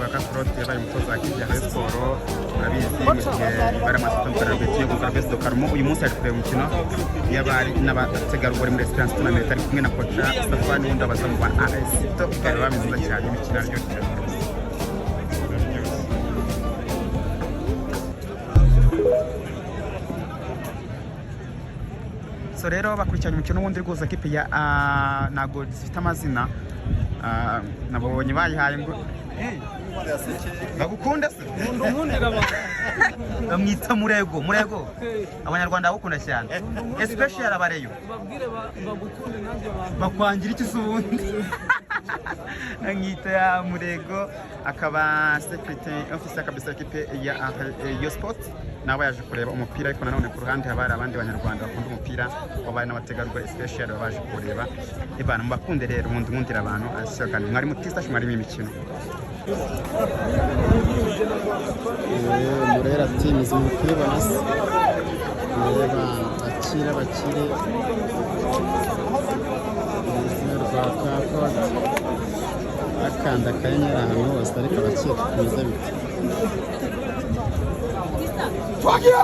Rwaka Claude yabaye umutoza wa kipe ya Rayon Sport murabizi mu gihe bari amatora yo kugura Best Karumo uyu munsi ari kureba umukino y'abari n'abategarugori muri Esperance Tournament ari kumwe na coach Safani wundi abazamu ba AS Top bari bameze cyane imikino aryoshye. So rero bakurikiranye umukino wundi rwose kipe ya nago zifite amazina nabonye bayihaye ngo bagukunda se bamwita Murego abanyarwanda bagukunda cyane especially abareyo babwire bagukunde nanjye bakwangira iki subundi nkita ya Murego akaba secretary officer kabisa kipe ya yo sport nawe yaje kureba umupira ariko nanone ku ruhande habari abandi banyarwanda bakunda umupira wabaye n'abategarugori especially baje kureba ibana mubakunde rero nkundira abantu ashakana mwari mutista mwari imikino Murera team z'umupira banasi bakire Rwaka Claude akanda akanyenyeri ahantu hose ariko abakire bimeze bite Twagira!